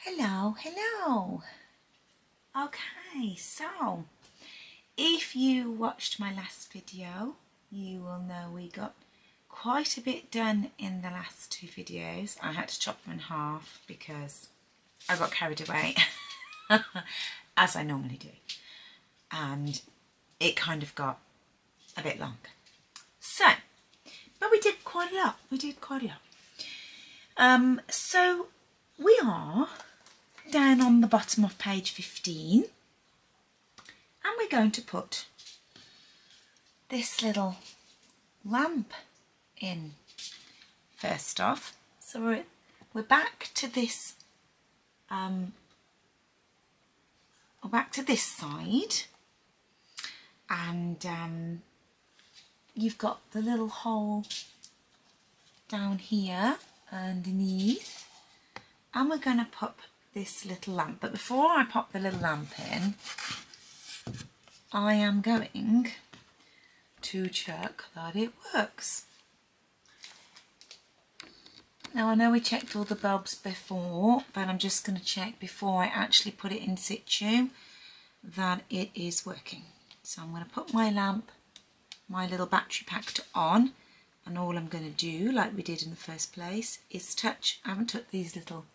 Hello, hello. Okay, so if you watched my last video, you will know we got quite a bit done in the last two videos. I had to chop them in half because I got carried away, as I normally do, and it kind of got a bit long. So, but we did quite a lot. So we are down on the bottom of page 15, and we're going to put this little lamp in first off. So we're back to this we're back to this side, and you've got the little hole down here underneath, and we're going to pop this little lamp. But before I pop the little lamp in, I am going to check that it works. Now I know we checked all the bulbs before, but I'm just going to check before I actually put it in situ that it is working. So I'm going to put my lamp, my little battery pack on, and all I'm going to do, like we did in the first place, is touch. I haven't took these little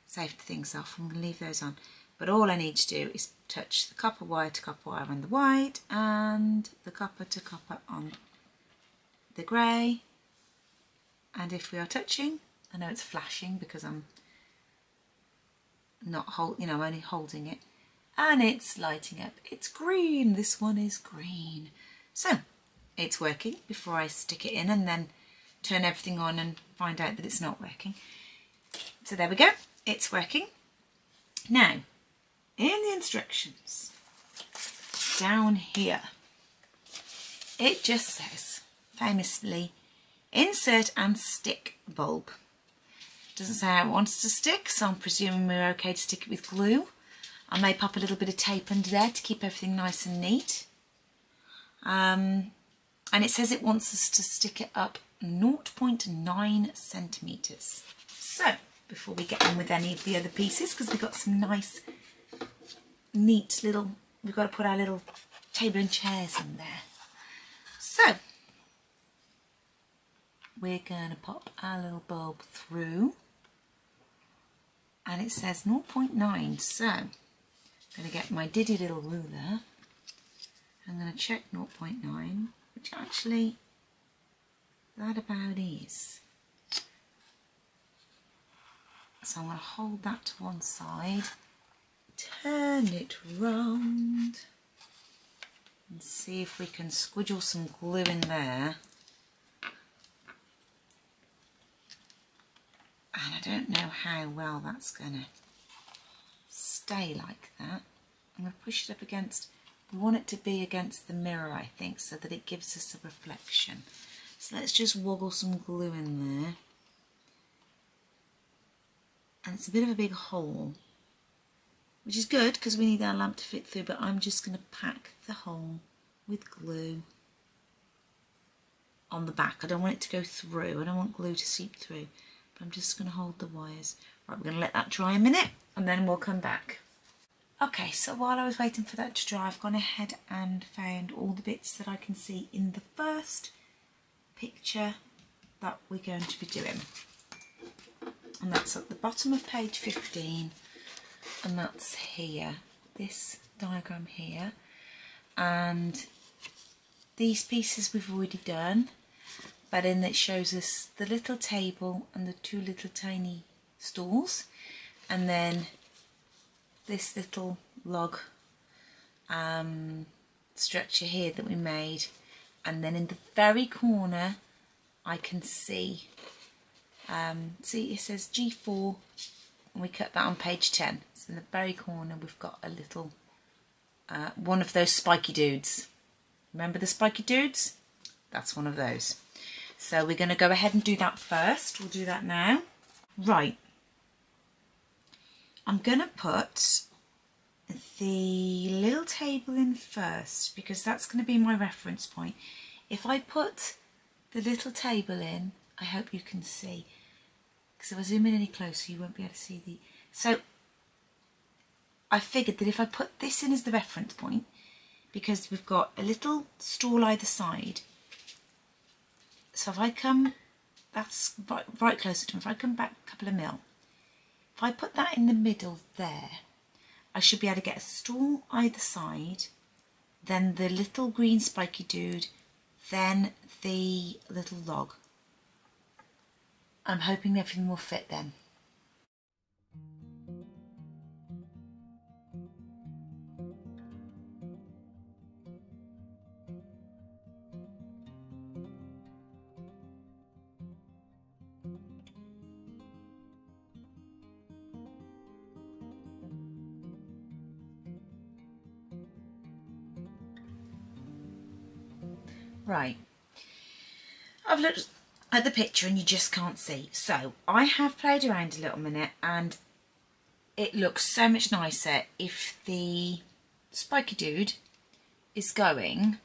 safety things off. I'm going to leave those on, but all I need to do is touch the copper wire to copper wire on the white and the copper to copper on the grey. And if we are touching, I know it's flashing because I'm not I'm only holding it, and it's lighting up. It's green. This one is green. So it's working before I stick it in and then turn everything on and find out that it's not working. So there we go. It's working. Now, in the instructions, down here, it just says, famously, insert and stick bulb. Doesn't say how it wants to stick, so I'm presuming we're okay to stick it with glue. I may pop a little bit of tape under there to keep everything nice and neat. And it says it wants us to stick it up 0.9 centimetres. So, before we get on with any of the other pieces, because we've got some nice, neat little, we've got to put our little table and chairs in there. So, we're going to pop our little bulb through, and it says 0.9, so I'm going to get my diddy little ruler. I'm going to check 0.9, which actually that about is. So I'm going to hold that to one side, turn it round, and see if we can squidgle some glue in there. And I don't know how well that's going to stay like that. I'm going to push it up against, we want it to be against the mirror, I think, so that it gives us a reflection. So let's just woggle some glue in there. And it's a bit of a big hole, which is good because we need our lamp to fit through, but I'm just going to pack the hole with glue on the back. I don't want it to go through, I don't want glue to seep through, but I'm just going to hold the wires. Right, we're going to let that dry a minute and then we'll come back. Okay, so while I was waiting for that to dry, I've gone ahead and found all the bits that I can see in the first picture that we're going to be doing. And that's at the bottom of page 15, and that's here, this diagram here, and these pieces we've already done, but in it shows us the little table and the two little tiny stools, and then this little log structure here that we made, and then in the very corner I can see see, it says G4, and we cut that on page 10. So in the very corner we've got a little one of those spiky dudes. Remember the spiky dudes? That's one of those. So we're going to go ahead and do that first. We'll do that now. Right. I'm going to put the little table in first because that's going to be my reference point. If I put the little table in, I hope you can see, because if I zoom in any closer you won't be able to see the... So I figured that if I put this in as the reference point, because we've got a little stall either side, so if I come, that's right closer to me, if I come back a couple of mil, if I put that in the middle there, I should be able to get a stall either side, then the little green spiky dude, then the little log. I'm hoping everything will fit then. Right, I've looked at the picture and you just can't see. So I have played around a little minute and it looks so much nicer if the spiky dude is going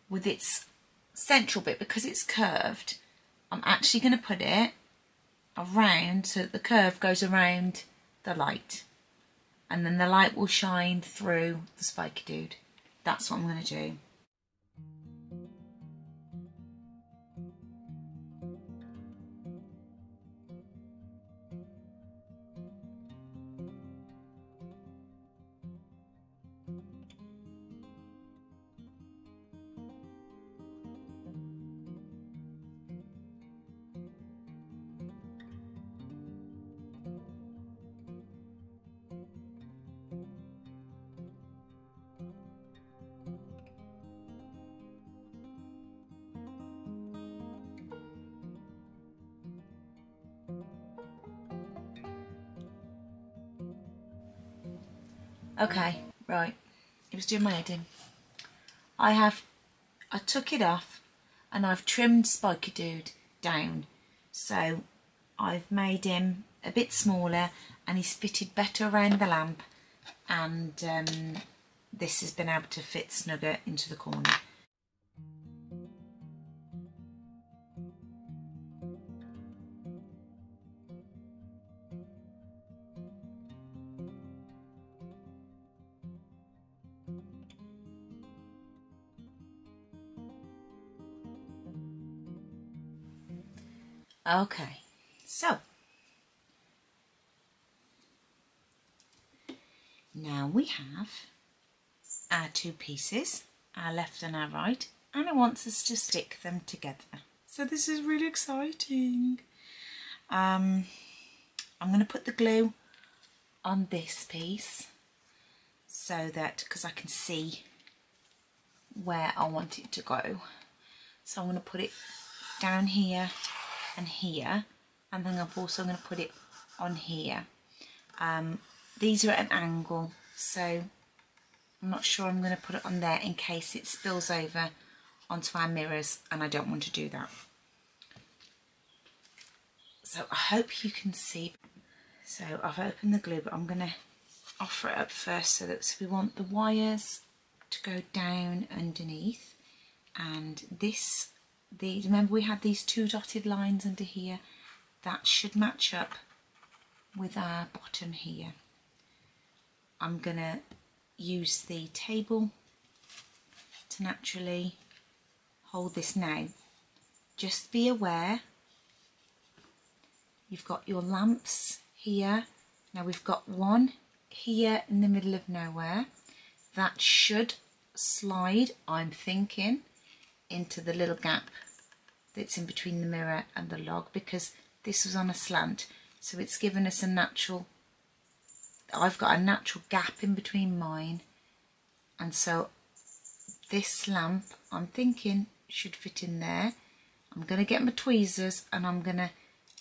with its central bit, because it's curved. I'm actually going to put it around so that the curve goes around the light, and then the light will shine through the spiky dude. That's what I'm going to do. Okay, right, it was doing my head in. I took it off and I've trimmed Spiky Dude down. So I've made him a bit smaller and he's fitted better around the lamp, and this has been able to fit snugger into the corner. Okay, so now we have our two pieces, our left and our right, and it wants us to stick them together. So this is really exciting. I'm going to put the glue on this piece so that, because I can see where I want it to go. So I'm going to put it down here and here, and then I'm also going to put it on here. These are at an angle, so I'm not sure I'm going to put it on there in case it spills over onto our mirrors, and I don't want to do that. So I hope you can see. So I've opened the glue, but I'm going to offer it up first, so we want the wires to go down underneath, and remember we had these two dotted lines under here, that should match up with our bottom here. I'm going to use the table to naturally hold this now. Just be aware, you've got your lamps here. Now we've got one here in the middle of nowhere. That should slide, I'm thinking, into the little gap that's in between the mirror and the log, because this was on a slant, so it's given us a natural, I've got a natural gap in between mine, and so this lamp, I'm thinking, should fit in there. I'm going to get my tweezers and I'm going to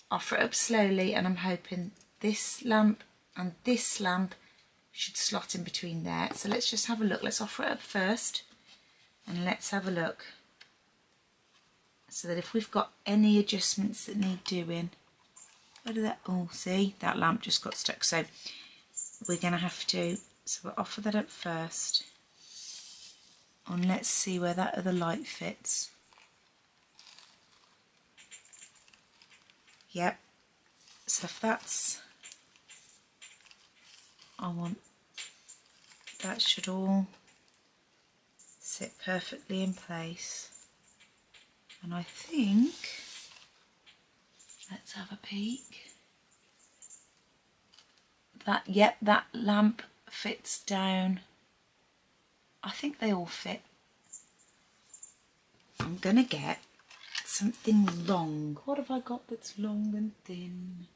offer it up slowly, and I'm hoping this lamp and this lamp should slot in between there. So let's just have a look. Let's offer it up first and let's have a look, so that if we've got any adjustments that need doing, oh, see, that lamp just got stuck. So we're going to have to, so we'll offer that up first, and let's see where that other light fits. Yep, so if that's, I want that should all sit perfectly in place. And I think, let's have a peek. Yep, that lamp fits down. I think they all fit. I'm gonna get something long. What have I got that's long and thin?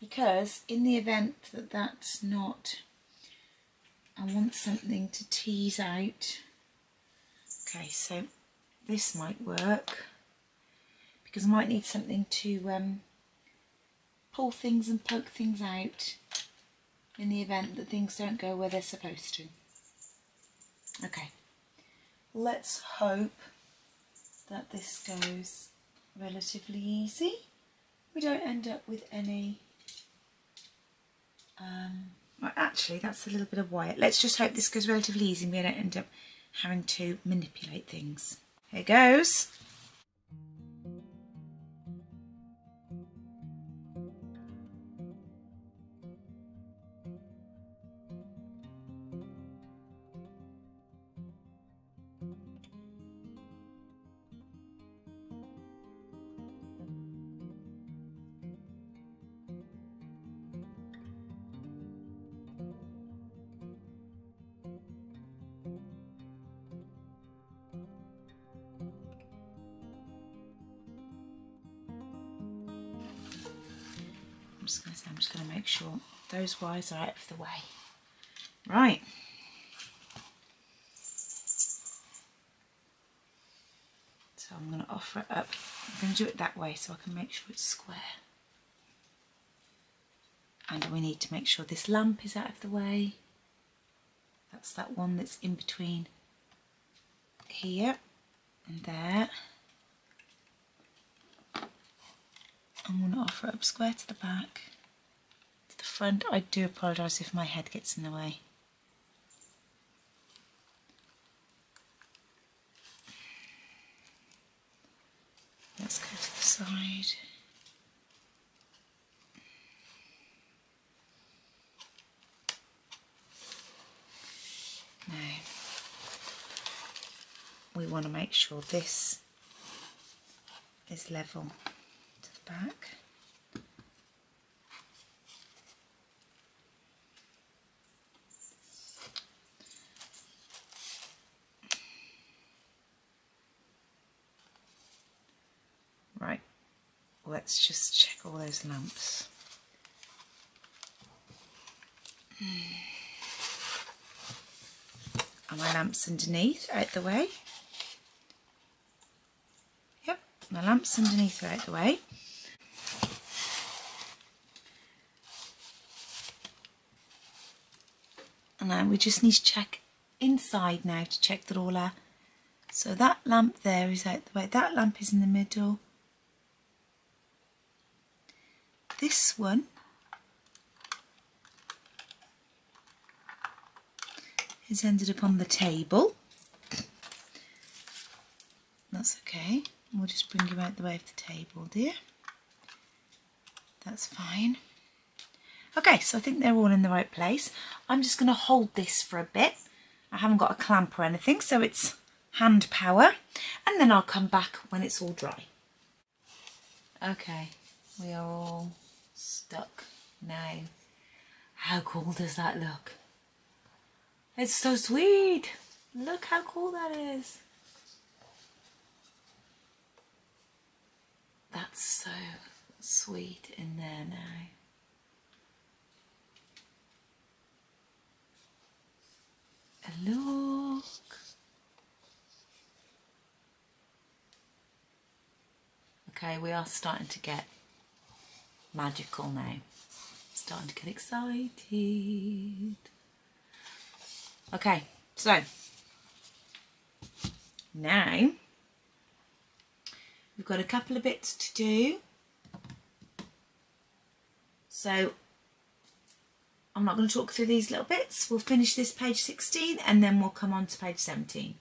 Because in the event that that's not, I want something to tease out. Okay, so this might work because I might need something to pull things and poke things out in the event that things don't go where they're supposed to. Okay, let's hope that this goes relatively easy. We don't end up with any well, actually that's a little bit of wire. Let's just hope this goes relatively easy and we don't end up having to manipulate things. Here goes. I'm just going to make sure those wires are out of the way. Right. So I'm going to offer it up. I'm going to do it that way so I can make sure it's square. And we need to make sure this lamp is out of the way. That's that one that's in between here and there. I'm going to offer it up square to the back. To the front, I do apologise if my head gets in the way. Let's go to the side. Now, we want to make sure this is level to the back. Right, let's just check all those lamps. Are my lamps underneath out the way? Yep, my lamps underneath are out the way. And now we just need to check inside now to check that all our... So that lamp there is out the way, that lamp is in the middle. This one has ended up on the table. That's okay. We'll just bring you out the way of the table, dear. That's fine. Okay, so I think they're all in the right place. I'm just going to hold this for a bit. I haven't got a clamp or anything, so it's hand power. And then I'll come back when it's all dry. Okay, we are all stuck now. How cool does that look? It's so sweet. Look how cool that is. That's so sweet in there now. And look. Okay, we are starting to get magical now. Starting to get excited. Okay, so now we've got a couple of bits to do. So I'm not going to talk through these little bits. We'll finish this page 16 and then we'll come on to page 17.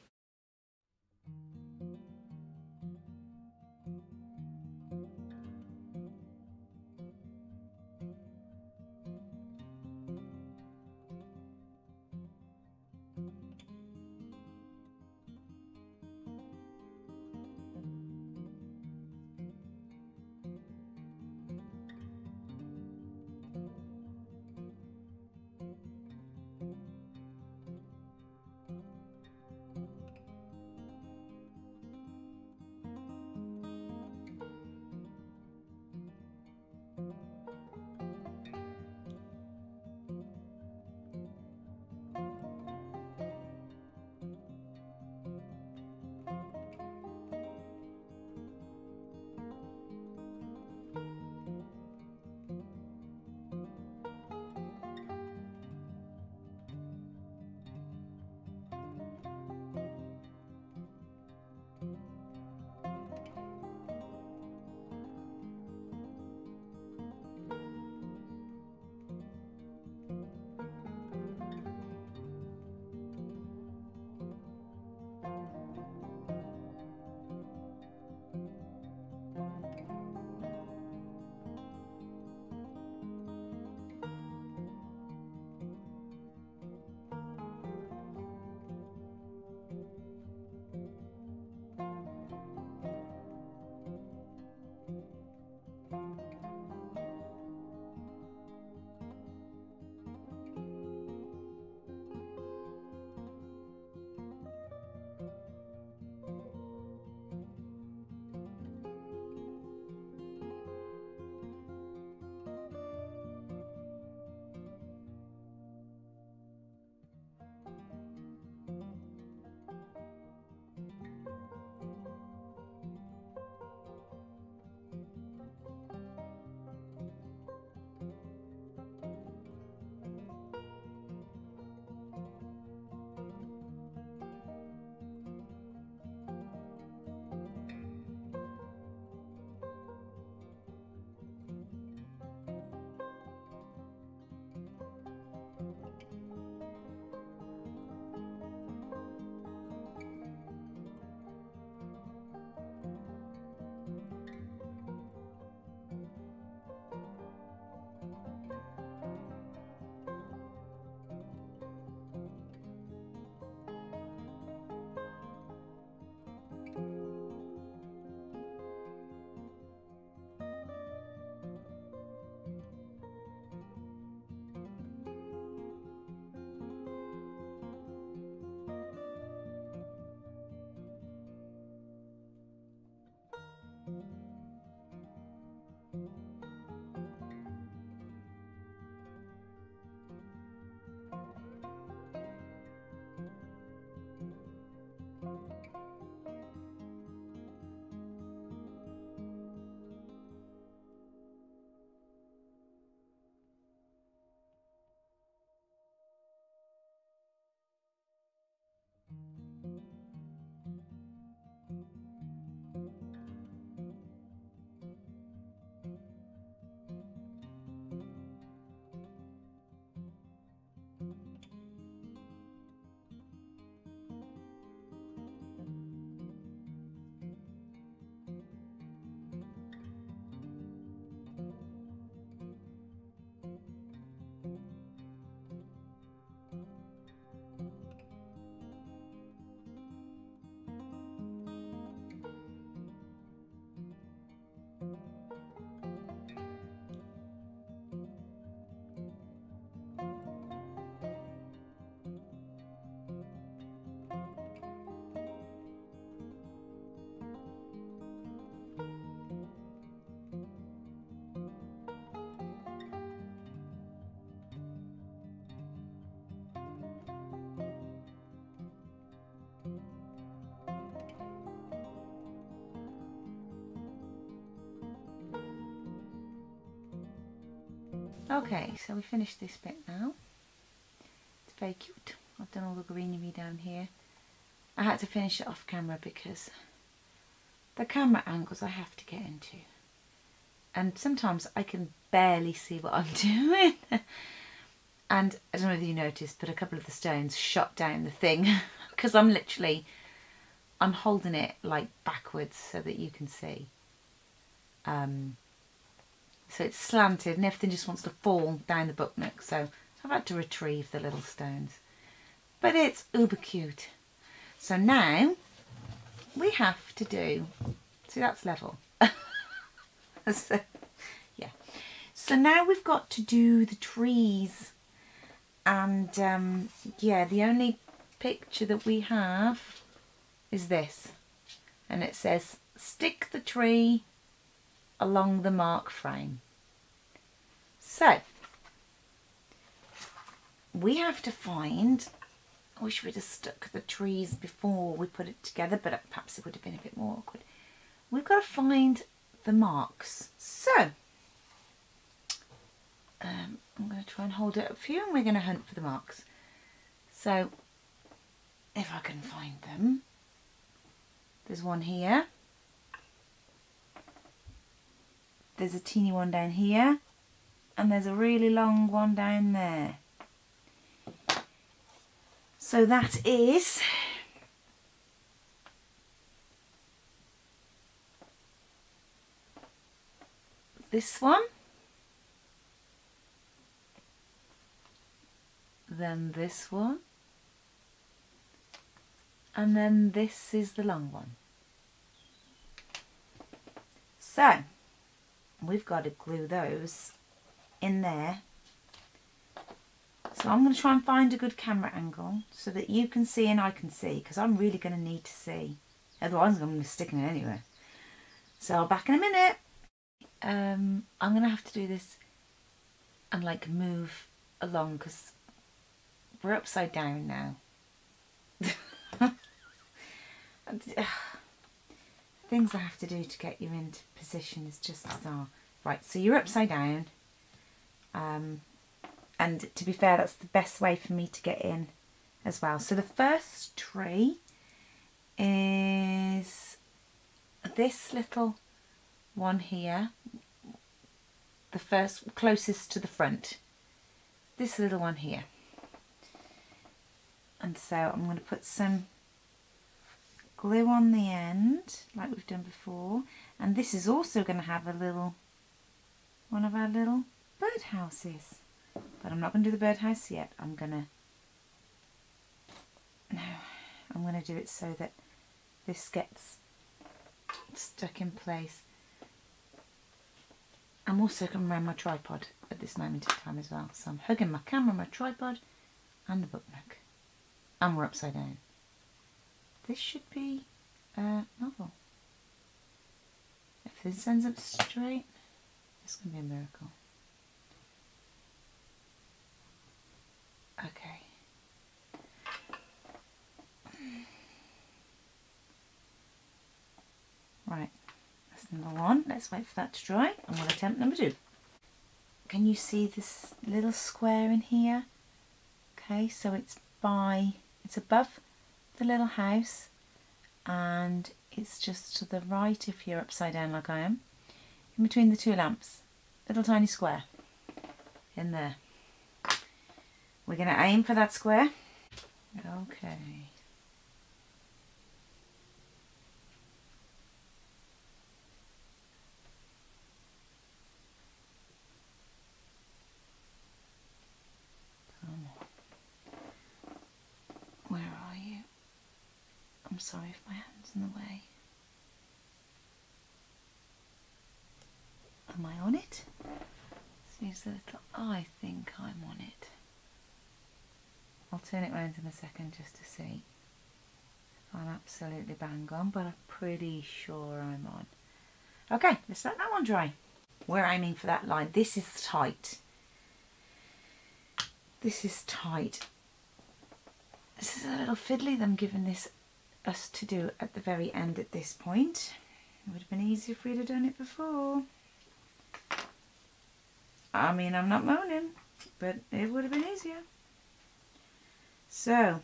Okay, so we finished this bit now. It's very cute. I've done all the greenery down here. I had to finish it off camera because the camera angles I have to get into. And sometimes I can barely see what I'm doing. And I don't know whether you noticed, but a couple of the stones shot down the thing because I'm holding it like backwards so that you can see. So it's slanted and everything just wants to fall down the book nook. So I've had to retrieve the little stones. But it's uber cute. So now we have to do, see that's level. So, yeah. So now we've got to do the trees. And yeah, the only picture that we have is this. And it says, stick the tree along the mark frame. So we have to find, I wish we'd have stuck the trees before we put it together, but perhaps it would have been a bit more awkward. We've got to find the marks. So I'm going to try and hold it up for you and we're going to hunt for the marks. So if I can find them, there's one here. There's a teeny one down here, and there's a really long one down there. So that is this one, then this one, and then this is the long one. So we've got to glue those in there. So I'm going to try and find a good camera angle so that you can see and I can see, because I'm really going to need to see. Otherwise I'm going to be sticking it anywhere. So I'll back in a minute. I'm going to have to do this and like move along because we're upside down now. Things I have to do to get you into position is just bizarre. Right, so you're upside down. And to be fair, that's the best way for me to get in as well. So the first tree is this little one here. The first, closest to the front. This little one here. And so I'm going to put some glue on the end, like we've done before. And this is also going to have a little, one of our little birdhouses. But I'm not going to do the birdhouse yet. I'm going to do it so that this gets stuck in place. I'm also going around my tripod at this moment in time as well. So I'm hugging my camera, my tripod and the book nook. And we're upside down. This should be novel. If this ends up straight, it's going to be a miracle. Okay. Right, that's number one. Let's wait for that to dry and we'll attempt number two. Can you see this little square in here? Okay, so it's above the little house and it's just to the right if you're upside down like I am. In between the two lamps. Little tiny square in there. We're going to aim for that square. Okay. Where are you? I'm sorry if my hand's in the way. Am I on it? Seems a little, I think I'm on it. I'll turn it round in a second just to see if I'm absolutely bang on, but I'm pretty sure I'm on. Okay, let's let that one dry. We're aiming for that line. This is tight. This is tight. This is a little fiddly, them giving us to do at the very end at this point. It would have been easier if we'd have done it before. I mean, I'm not moaning, but it would have been easier. So,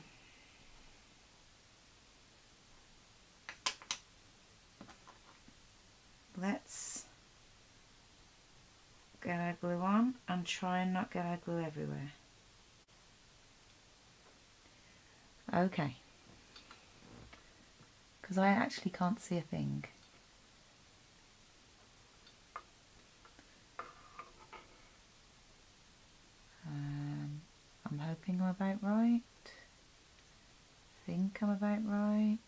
let's get our glue on and try and not get our glue everywhere. Okay. Because I actually can't see a thing. I'm hoping I'm about right. Think I'm about right.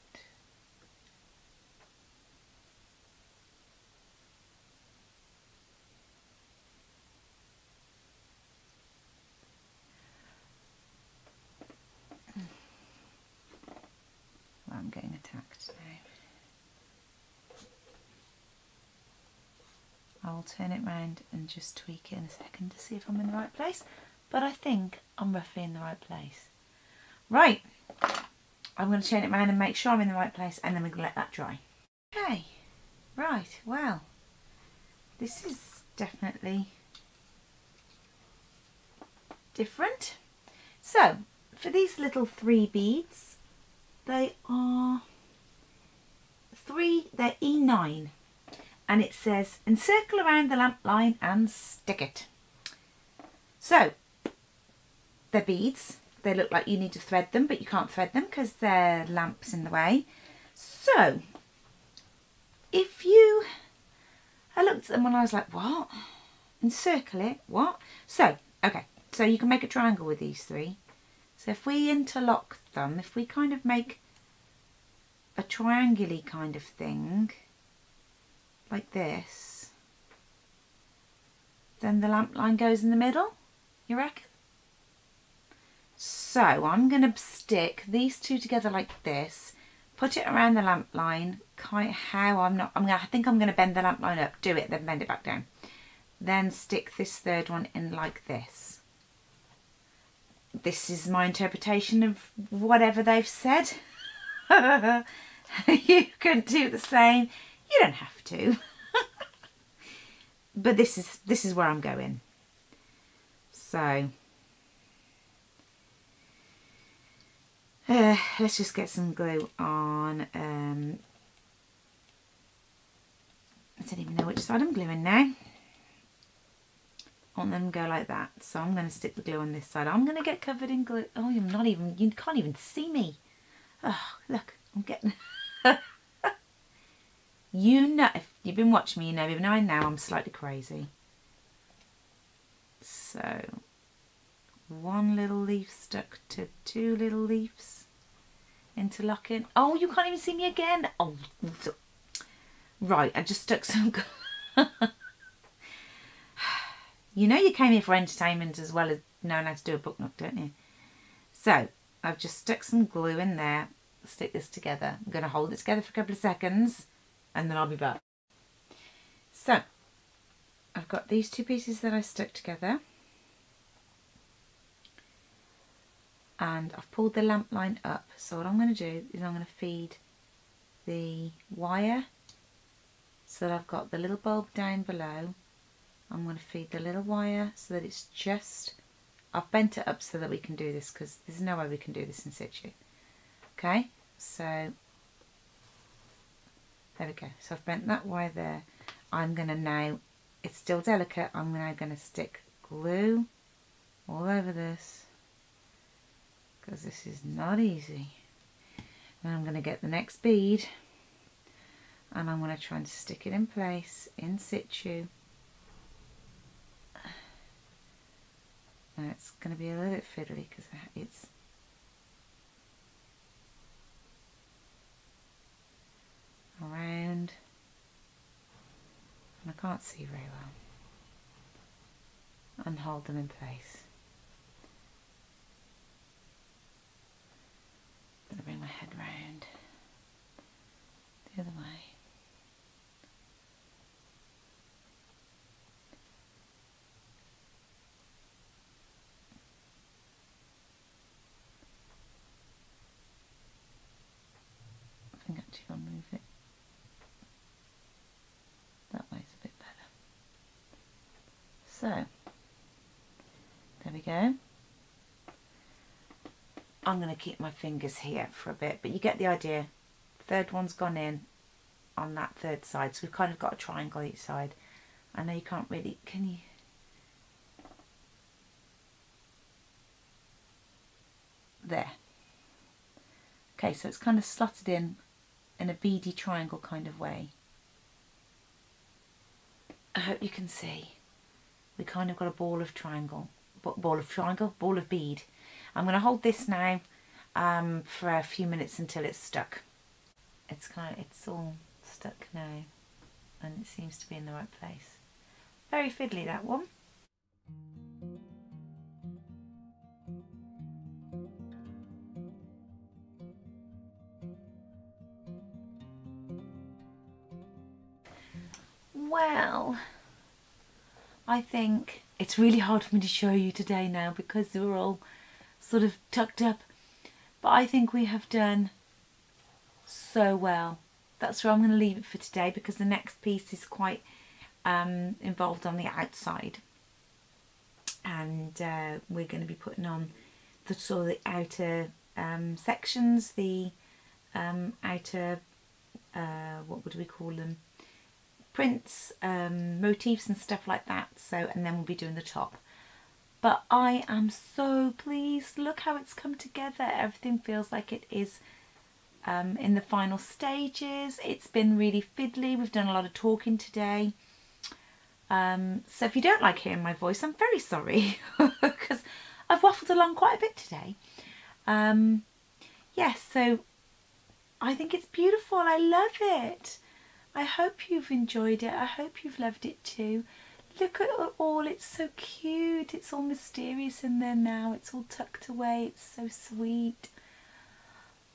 Well, I'm getting attacked now. I'll turn it round and just tweak it in a second to see if I'm in the right place. But I think I'm roughly in the right place. Right, I'm going to turn it round and make sure I'm in the right place, and then we're going to let that dry. Okay, right, well, this is definitely different. So, for these little 3 beads, they are they're E9. And it says, encircle around the lamp line and stick it. So, they're beads. They look like you need to thread them, but you can't thread them because their lamp's in the way. So, I looked at them and I was like, what? Encircle it? What? So, okay. So you can make a triangle with these 3. So if we interlock them, if we kind of make a triangle-y kind of thing, like this, then the lamp line goes in the middle, you reckon? So I'm going to stick these 2 together like this, put it around the lamp line, I think I'm going to bend the lamp line up, do it, then bend it back down. Then stick this 3rd one in like this. This is my interpretation of whatever they've said. You can do the same. You don't have to. But this is where I'm going. So let's just get some glue on. I don't even know which side I'm gluing now. I want them to go like that. So I'm going to stick the glue on this side. I'm going to get covered in glue. Oh, you can't even see me. Oh, look, I'm getting... You know, if you've been watching me, you know, even I know I'm slightly crazy. So, 1 little leaf stuck to 2 little leaves, interlocking. Oh, you can't even see me again. Oh, right, I just stuck some. You know, you came here for entertainment as well as knowing how to do a book nook, don't you? So, I've just stuck some glue in there. Stick this together. I'm going to hold it together for a couple of seconds, and then I'll be back. So, I've got these 2 pieces that I stuck together, and I've pulled the lamp line up. So what I'm going to do is I'm going to feed the wire so that I've got the little bulb down below. I'm going to feed the little wire so that it's just, I've bent it up so that we can do this because there's no way we can do this in situ. Okay, so there we go. So I've bent that wire there. I'm going to now, it's still delicate, I'm now going to stick glue all over this because this is not easy. And I'm going to get the next bead and I'm going to try and stick it in place in situ. Now it's going to be a little bit fiddly because it's around and I can't see very well, and hold them in place. I'm going to bring my head round the other way. I think actually I'll move it that way's a bit better. So we go. I'm going to keep my fingers here for a bit, but you get the idea. Third one's gone in on that third side, so we've kind of got a triangle each side. I know you can't really, can you? There. Okay, so it's kind of slotted in a beady triangle kind of way. I hope you can see. We kind of got a ball of bead. I'm going to hold this now for a few minutes until it's stuck. It's all stuck now, and it seems to be in the right place. Very fiddly, that one. Well, I think it's really hard for me to show you today now because we're all sort of tucked up, but I think we have done so well. That's where I'm going to leave it for today, because the next piece is quite involved on the outside, and we're going to be putting on the sort of the outer sections, the outer what would we call them, prints, motifs and stuff like that. So, and then we'll be doing the top. But I am so pleased. Look how it's come together. Everything feels like it is in the final stages. It's been really fiddly. We've done a lot of talking today. So if you don't like hearing my voice, I'm very sorry because I've waffled along quite a bit today. Yes, so I think it's beautiful. I love it. I hope you've enjoyed it. I hope you've loved it too. Look at it all. It's so cute. It's all mysterious in there now. It's all tucked away. It's so sweet.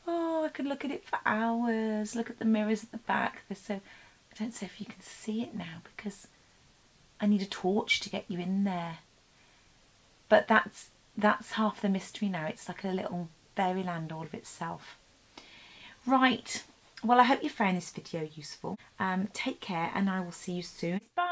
Oh, I could look at it for hours. Look at the mirrors at the back. They're so, I don't know if you can see it now because I need a torch to get you in there. But that's half the mystery now. It's like a little fairyland all of itself. Right. Well, I hope you found this video useful. Take care, and I will see you soon. Bye.